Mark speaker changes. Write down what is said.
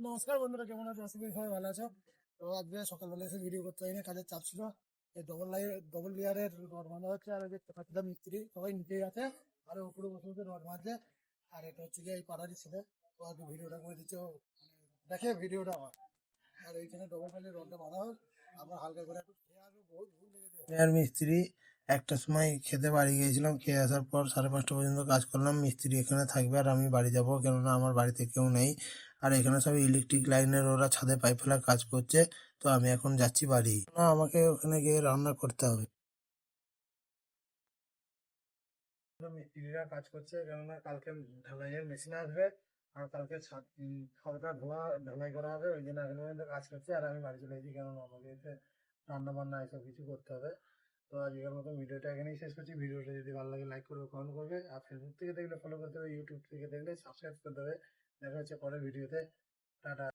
Speaker 1: নমস্কার বন্ধুরা, কেমন আছো? আশা করি সবাই ভালো আছো। তো আজকে সকালবেলা এসে ভিডিও করতে হয়নি, কাজের চাপ ছিল। এই ডবল লেয়ারের রড বাঁধা হচ্ছে, আর ওই যে চারটা মিস্ত্রি সবাই নিচেই আছে, আর উপরে বসে বসে রড বাঁধছে। আর এটা হচ্ছে গিয়ে এই পাড়ারই ছিল। তো আজকে ভিডিওটা করে দিচ্ছ, দেখে ভিডিওটা আমার। আর এইখানে ডবল পাইলে রডটা বাঁধা হোক, আবার হালকা করে একটু খেয়ে আসবো, বহুত ভুল লেগেছে। আর মিস্ত্রি একটার সময় খেতে বাড়ি গিয়েছিলাম, খেয়ে আসার পর 5:30 পর্যন্ত কাজ করলাম। মিস্ত্রি এখানে থাকবে আর আমি বাড়ি যাব, কেননা আমার বাড়িতে কেউ নেই। আর এখানে সব ইলেকট্রিক লাইনের ওরা ছাদে পাইপ ফেলার কাজ করছে। তো আমি এখন যাচ্ছি বাড়ি, না আমাকে ওখানে গিয়ে রান্না করতে হবে। মিস্ত্রিরা কাজ করছে, কেননা কালকে ঢালাইয়ের মেশিন আসবে। আর কালকে ছাদটা ঢালাই করা হবে, ওই জন্য এখন পর্যন্ত কাজ করছে। আর আমি বাড়ি চলে এসেছি, কেননা আমাকে এসে রান্না বান্না এসব কিছু করতে হবে। তো আজকের মতো ভিডিওটা এখানেই শেষ করছি। ভিডিওটা যদি ভালো লাগে লাইক করবে, কমেন্ট করবে, আর ফেসবুক থেকে দেখলে ফলো করতে হবে, ইউটিউব থেকে দেখলে সাবস্ক্রাইব করতে হবে। দেখা হচ্ছে পরের ভিডিওতে। টাটা।